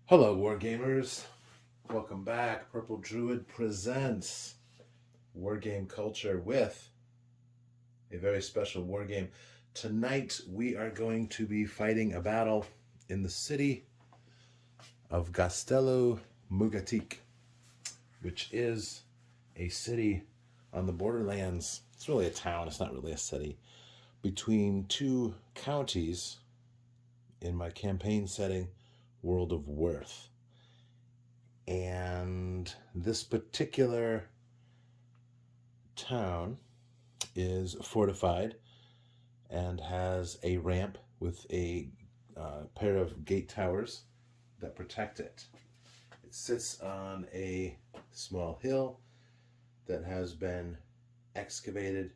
Hello, Wargamers. Welcome back. Purple Druid presents Wargame Culture with a very special wargame. Tonight, we are going to be fighting a battle in the city of Gaztelu Mugatik, which is a city on the Borderlands. It's really a town, it's not really a city, between two counties in my campaign setting, World of Worth. And this particular town is fortified and has a ramp with a pair of gate towers that protect it. It sits on a small hill that has been excavated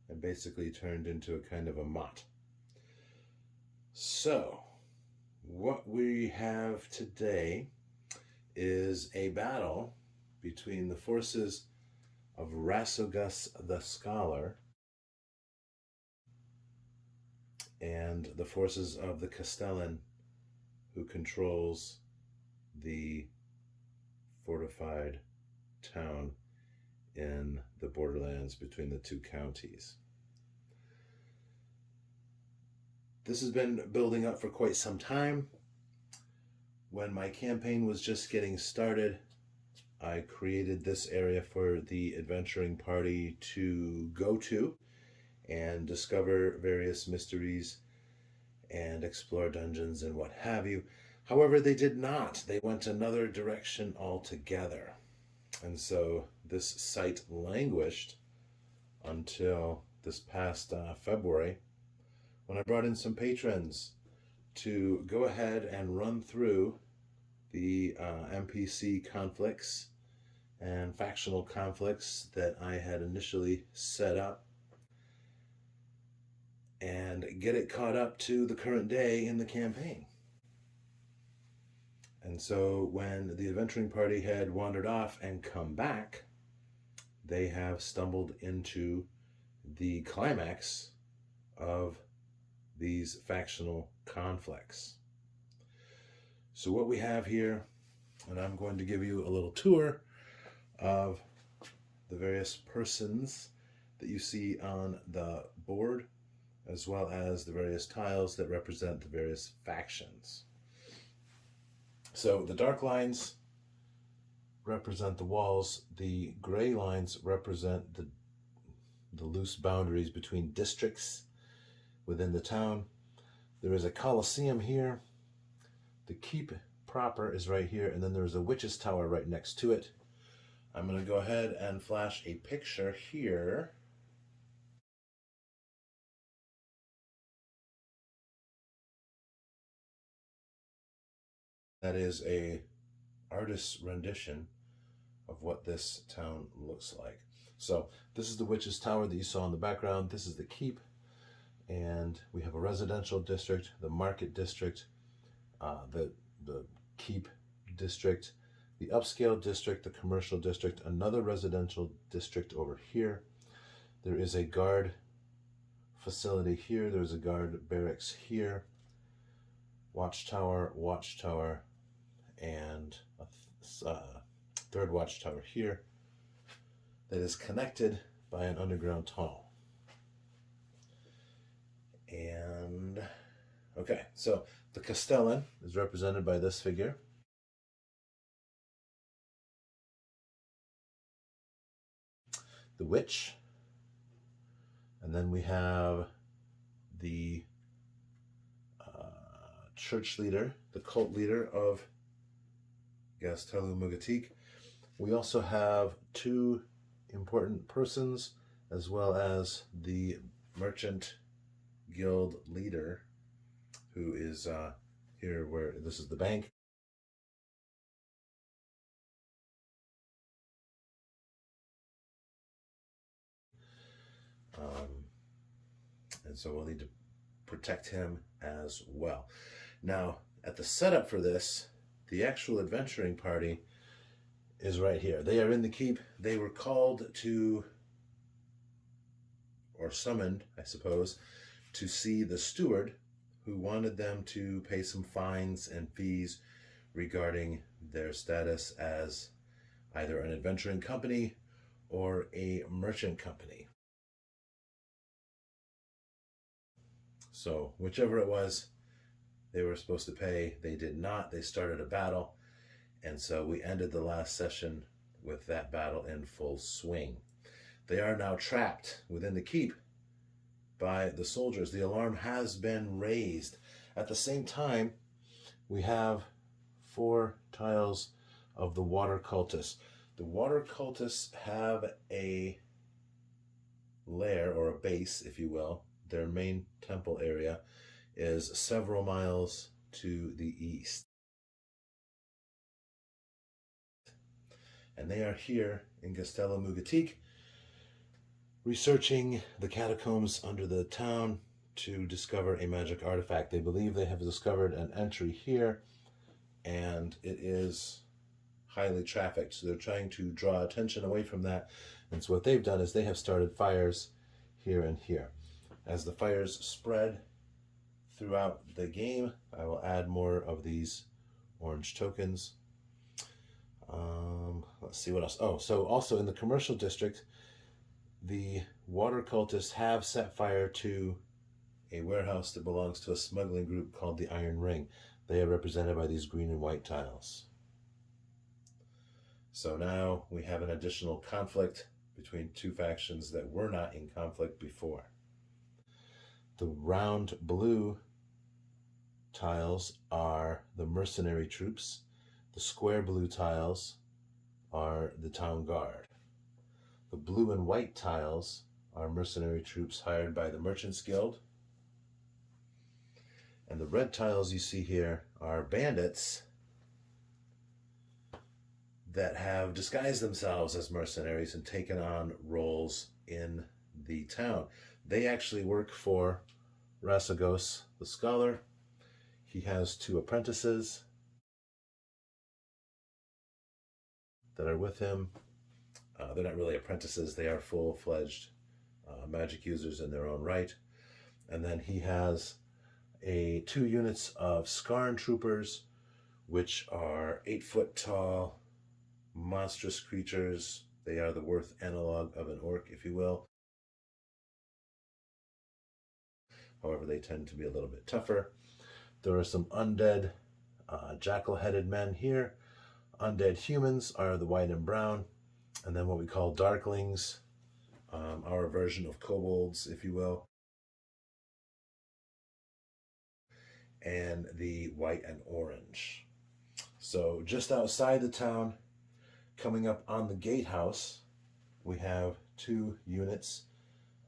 and basically turned into a kind of a motte. So, what we have today is a battle between the forces of Rasogus the Scholar and the forces of the Castellan, who controls the fortified town in the Borderlands between the two counties. This has been building up for quite some time. When my campaign was just getting started, I created this area for the adventuring party to go to and discover various mysteries and explore dungeons and what have you. However, they did not. They went another direction altogether. And so this site languished until this past February, when I brought in some patrons to go ahead and run through the NPC conflicts and factional conflicts that I had initially set up and get it caught up to the current day in the campaign. And so when the adventuring party had wandered off and come back, they have stumbled into the climax of these factional conflicts. So what we have here, and I'm going to give you a little tour of the various persons that you see on the board, as well as the various tiles that represent the various factions. So the dark lines represent the walls, the gray lines represent the loose boundaries between districts within the town. There is a Colosseum here. The keep proper is right here, and then there's a witch's tower right next to it. I'm going to go ahead and flash a picture here. That is a artist's rendition of what this town looks like. So this is the witch's tower that you saw in the background. This is the keep. And we have a residential district, the market district, the keep district, the upscale district, the commercial district, another residential district over here. There is a guard facility here. There's a guard barracks here. Watchtower, and a third watchtower here that is connected by an underground tunnel. And okay, so the Castellan is represented by this figure. The witch. And then we have the church leader, the cult leader of Gaztelu Mugatik. We also have two important persons, as well as the merchant guild leader, who is here where this is the bank. so we'll need to protect him as well. Now, at the setup for this, the actual adventuring party is right here. They are in the keep. They were called to, or summoned, I suppose, to see the steward, who wanted them to pay some fines and fees regarding their status as either an adventuring company or a merchant company. So whichever it was, they were supposed to pay. They did not. They started a battle. And so we ended the last session with that battle in full swing. They are now trapped within the keep by the soldiers. The alarm has been raised. At the same time, we have 4 tiles of the water cultists. The water cultists have a lair, or a base, if you will. Their main temple area is several miles to the east. And they are here in Gaztelu Mugatik, researching the catacombs under the town to discover a magic artifact. They believe they have discovered an entry here, and it is highly trafficked. So they're trying to draw attention away from that. And so what they've done is they have started fires here and here. As the fires spread throughout the game, I will add more of these orange tokens. Let's see what else. Oh, so also in the commercial district, the water cultists have set fire to a warehouse that belongs to a smuggling group called the Iron Ring. They are represented by these green and white tiles. So now we have an additional conflict between 2 factions that were not in conflict before. The round blue tiles are the mercenary troops. The square blue tiles are the town guard. The blue and white tiles are mercenary troops hired by the Merchants Guild. And the red tiles you see here are bandits that have disguised themselves as mercenaries and taken on roles in the town. They actually work for Rasagos, the scholar. He has 2 apprentices that are with him. They're not really apprentices. They are full-fledged magic users in their own right. And then he has 2 units of Skarn troopers, which are 8-foot tall, monstrous creatures. They are the Worth analog of an orc, if you will. However, they tend to be a little bit tougher. There are some undead jackal-headed men here. Undead humans are the white and brown. And then what we call darklings, our version of kobolds, if you will. And the white and orange. So just outside the town, coming up on the gatehouse, we have 2 units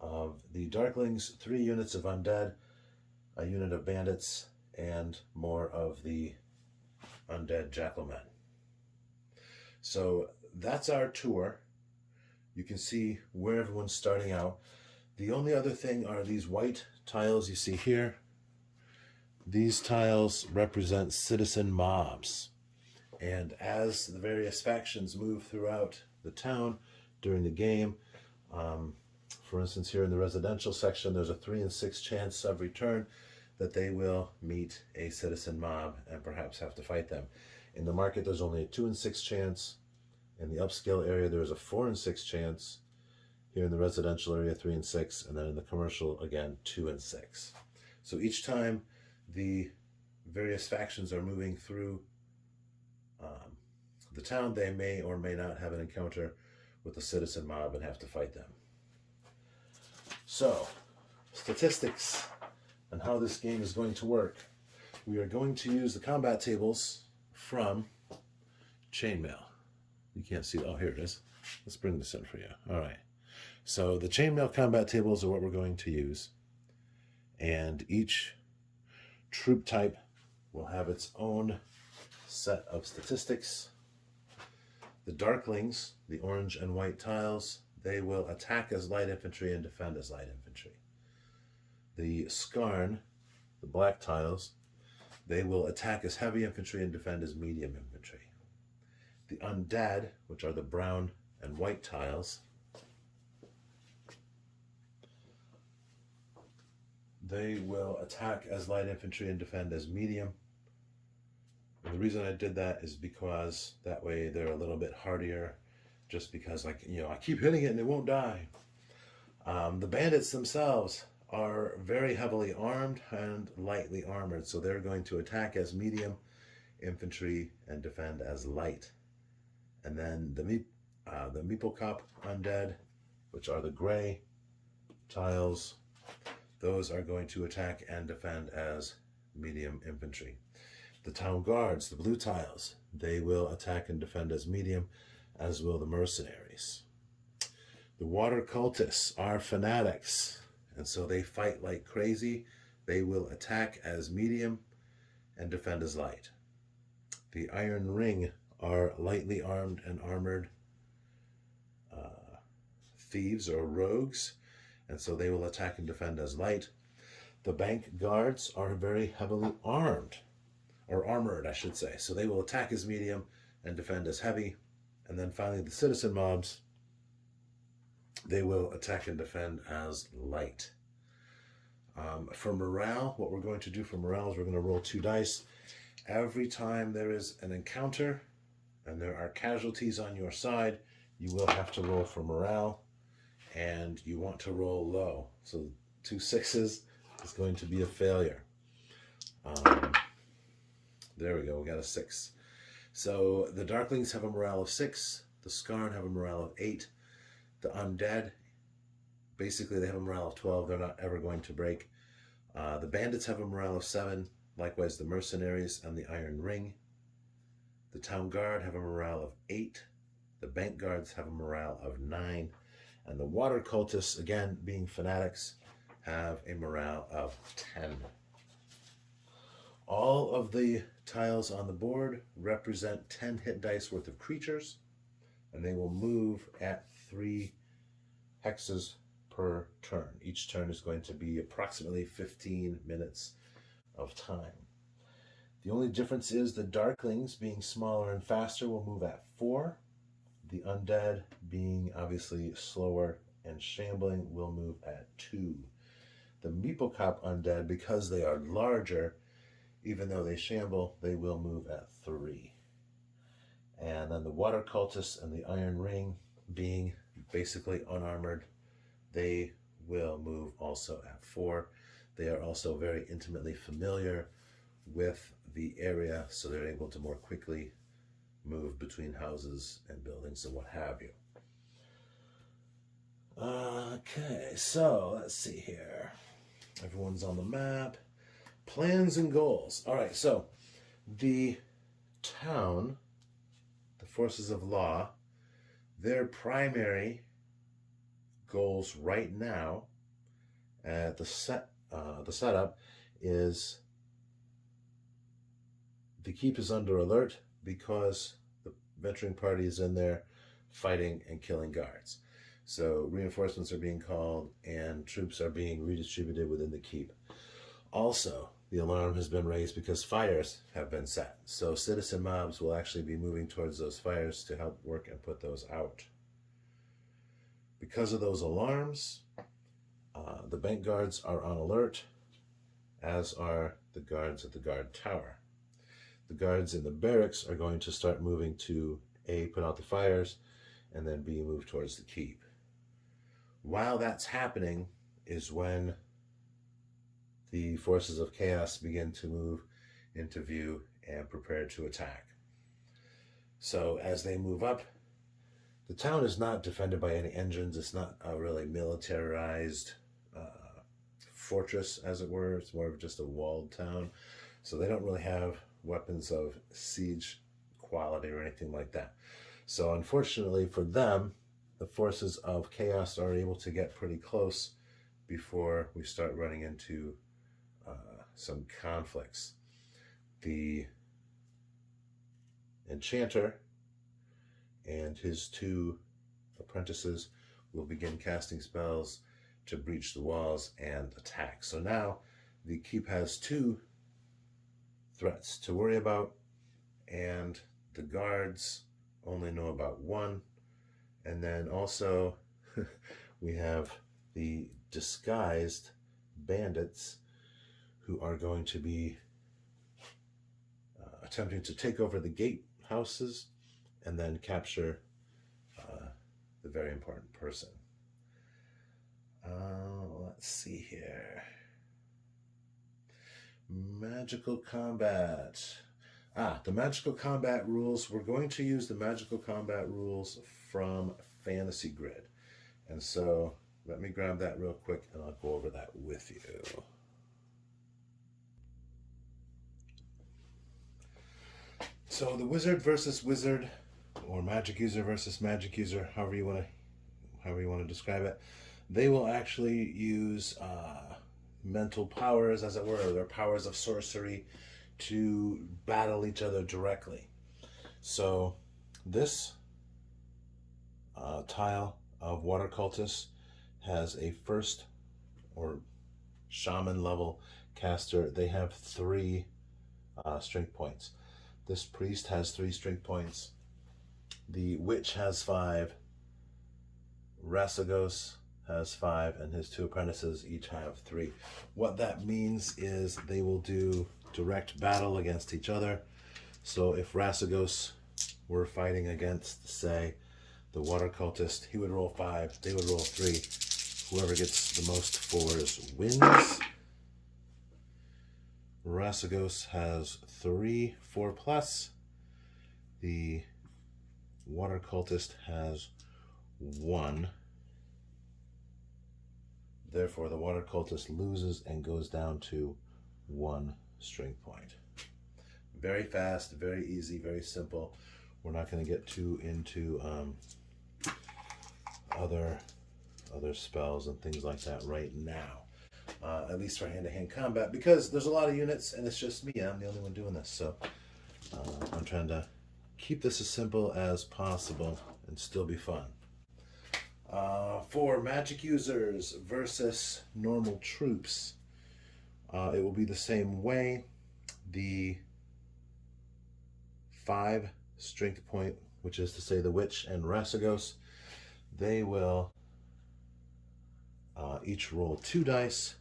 of the darklings, 3 units of undead, a unit of bandits, and more of the undead jackalmen. So that's our tour. You can see where everyone's starting out. The only other thing are these white tiles you see here. These tiles represent citizen mobs. And as the various factions move throughout the town during the game, for instance, here in the residential section, there's a 3 in 6 chance of return that they will meet a citizen mob and perhaps have to fight them. In the market, there's only a 2 in 6 chance. In the upscale area, there's a 4 in 6 chance. Here in the residential area, 3 in 6. And then in the commercial, again, 2 in 6. So each time the various factions are moving through the town, they may or may not have an encounter with the citizen mob and have to fight them. So, statistics and how this game is going to work. We are going to use the combat tables from Chainmail. You can't see, oh, here it is. Let's bring this in for you. All right. So the Chainmail combat tables are what we're going to use. And each troop type will have its own set of statistics. The Darklings, the orange and white tiles, they will attack as light infantry and defend as light infantry. the Skarn, the black tiles, they will attack as heavy infantry and defend as medium infantry. The Undead, which are the brown and white tiles, they will attack as light infantry and defend as medium. And the reason I did that is because that way they're a little bit hardier, just because, like, you know, I keep hitting it and it won't die. The bandits themselves are very heavily armed and lightly armored, so they're going to attack as medium infantry and defend as light. And then the Meeplecop Undead, which are the gray tiles, those are going to attack and defend as medium infantry. The Town Guards, the blue tiles, they will attack and defend as medium, as will the mercenaries. The Water Cultists are fanatics, and so they fight like crazy. They will attack as medium and defend as light. The Iron Ring are lightly armed and armored thieves or rogues, and so they will attack and defend as light. The Bank Guards are very heavily armed, or armored, I should say, so they will attack as medium and defend as heavy. And then finally, the Citizen Mobs, they will attack and defend as light. For morale, what we're going to do for morale is we're going to roll 2 dice. Every time there is an encounter and there are casualties on your side, you will have to roll for morale, and you want to roll low. So 2 6s is going to be a failure. There we go, we got a 6. So the Darklings have a morale of 6, the Skarn have a morale of 8, the Undead, basically they have a morale of 12, they're not ever going to break. The Bandits have a morale of 7, likewise the Mercenaries and the Iron Ring. The Town Guard have a morale of 8, the Bank Guards have a morale of 9, and the Water Cultists, again being fanatics, have a morale of 10. All of the tiles on the board represent 10 hit dice worth of creatures, and they will move at 3 hexes per turn. Each turn is going to be approximately 15 minutes of time. The only difference is the Darklings, being smaller and faster, will move at 4. The Undead, being obviously slower and shambling, will move at 2. The Meeplecop Undead, because they are larger, even though they shamble, they will move at 3. And then the Water Cultists and the Iron Ring, being basically unarmored, they will move also at 4. They are also very intimately familiar with the area, so they're able to more quickly move between houses and buildings and what have you. Okay, so let's see here. Everyone's on the map. Plans and goals. All right, so the town, the forces of law, their primary goals right now at the setup is the keep is under alert because the venturing party is in there fighting and killing guards. So reinforcements are being called and troops are being redistributed within the keep. Also, the alarm has been raised because fires have been set. So citizen mobs will actually be moving towards those fires to help work and put those out. Because of those alarms, the bank guards are on alert, as are the guards at the guard tower. The guards in the barracks are going to start moving to A, put out the fires, and then B, move towards the keep. While that's happening is when the forces of chaos begin to move into view and prepare to attack. So as they move up, the town is not defended by any engines. It's not a really militarized fortress, as it were. It's more of just a walled town. So they don't really have weapons of siege quality or anything like that. So unfortunately for them, the forces of chaos are able to get pretty close before we start running into some conflicts. The enchanter and his 2 apprentices will begin casting spells to breach the walls and attack. So now the keep has 2 threats to worry about, and the guards only know about 1. And then also we have the disguised bandits who are going to be attempting to take over the gate houses and then capture the very important person. Let's see here. Magical combat. The magical combat rules. We're going to use the magical combat rules from Fantasy Grid. And so let me grab that real quick and I'll go over that with you. So the wizard versus wizard, or magic user versus magic user, however you want to describe it, they will actually use mental powers, as it were, or their powers of sorcery, to battle each other directly. So this tile of water cultists has a first or shaman level caster. They have 3 strength points. This priest has 3 strength points. The witch has 5. Rasagos has 5, and his 2 apprentices each have 3. What that means is they will do direct battle against each other. So if Rasagos were fighting against, say, the water cultist, he would roll 5, they would roll 3. Whoever gets the most 4s wins. Rasagos has 3 4+. The water cultist has 1. Therefore, the water cultist loses and goes down to 1 strength point. Very fast, very easy, very simple. We're not going to get too into other spells and things like that right now. At least for hand-to-hand combat, because there's a lot of units and it's just me. I'm the only one doing this, so I'm trying to keep this as simple as possible and still be fun. For magic users versus normal troops, it will be the same way. The 5 strength point, which is to say the witch and Rasagos, they will each roll 2 dice,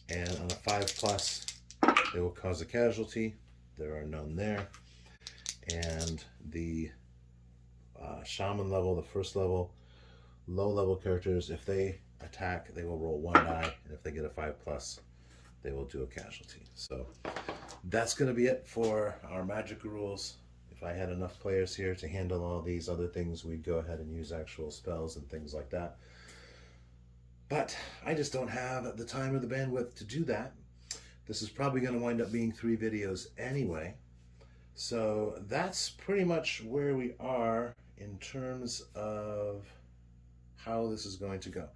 and on a 5+, they will cause a casualty. There are none there. And the shaman level, the first level, low level characters, if they attack, they will roll 1 die, and if they get a 5+, they will do a casualty. So that's going to be it for our magic rules. If I had enough players here to handle all these other things, we'd go ahead and use actual spells and things like that. But I just don't have the time or the bandwidth to do that. This is probably going to wind up being 3 videos anyway. So that's pretty much where we are in terms of how this is going to go.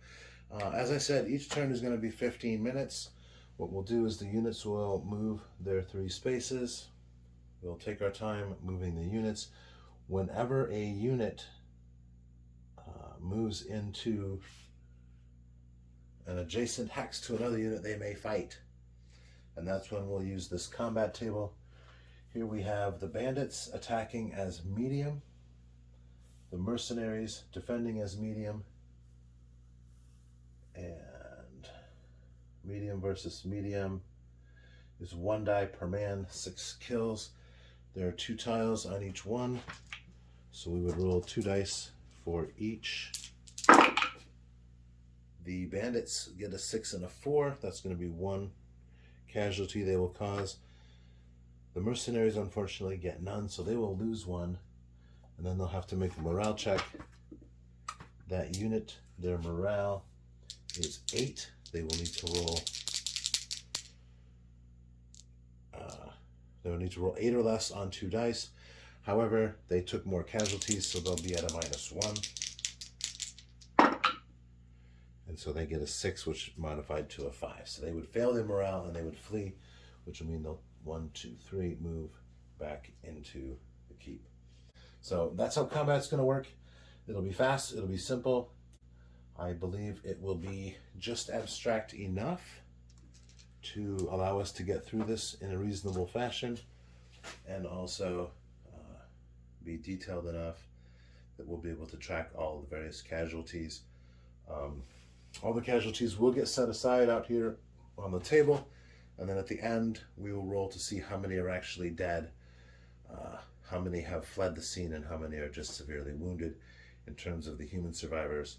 As I said, each turn is going to be 15 minutes. What we'll do is the units will move their 3 spaces. We'll take our time moving the units. Whenever a unit moves into an adjacent hex to another unit, they may fight. And that's when we'll use this combat table. Here we have the bandits attacking as medium, the mercenaries defending as medium, and medium versus medium is 1 die per man, 6 kills. There are 2 tiles on each one, so we would roll 2 dice for each. The bandits get a 6 and a 4. That's going to be 1 casualty they will cause. The mercenaries unfortunately get none, so they will lose 1, and then they'll have to make a morale check. That unit, their morale is 8. They will need to roll. They will need to roll 8 or less on 2 dice. However, they took more casualties, so they'll be at a -1. And so they get a 6, which modified to a 5. So they would fail their morale and they would flee, which will mean they'll 1, 2, 3 move back into the keep. So that's how combat's going to work. It'll be fast. It'll be simple. I believe it will be just abstract enough to allow us to get through this in a reasonable fashion, and also be detailed enough that we'll be able to track all the various casualties. All the casualties will get set aside out here on the table, and then at the end we will roll to see how many are actually dead, how many have fled the scene, and how many are just severely wounded. In terms of the human survivors,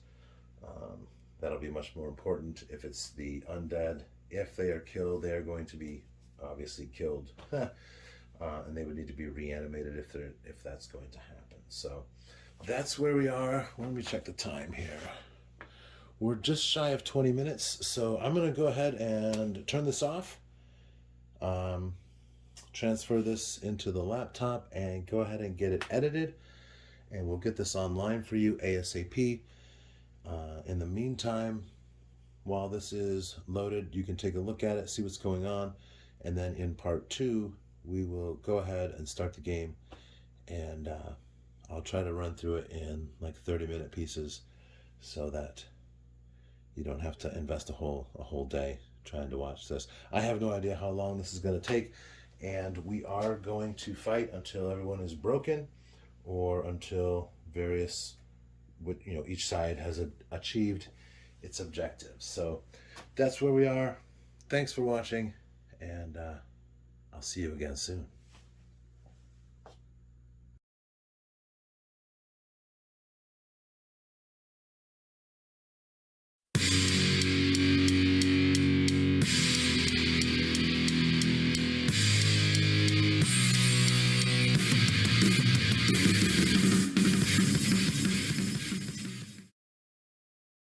that'll be much more important. If it's the undead, if they are killed, they are going to be obviously killed, and they would need to be reanimated if that's going to happen. So that's where we are. Let me check the time here. We're just shy of 20 minutes, so I'm going to go ahead and turn this off, transfer this into the laptop, and go ahead and get it edited, and we'll get this online for you ASAP. In the meantime, while this is loaded, you can take a look at it, see what's going on, and then in part 2, we will go ahead and start the game, and I'll try to run through it in like 30-minute pieces so that you don't have to invest a whole day trying to watch this. I have no idea how long this is going to take, and we are going to fight until everyone is broken, or until each side has achieved its objectives. So that's where we are. Thanks for watching, and I'll see you again soon.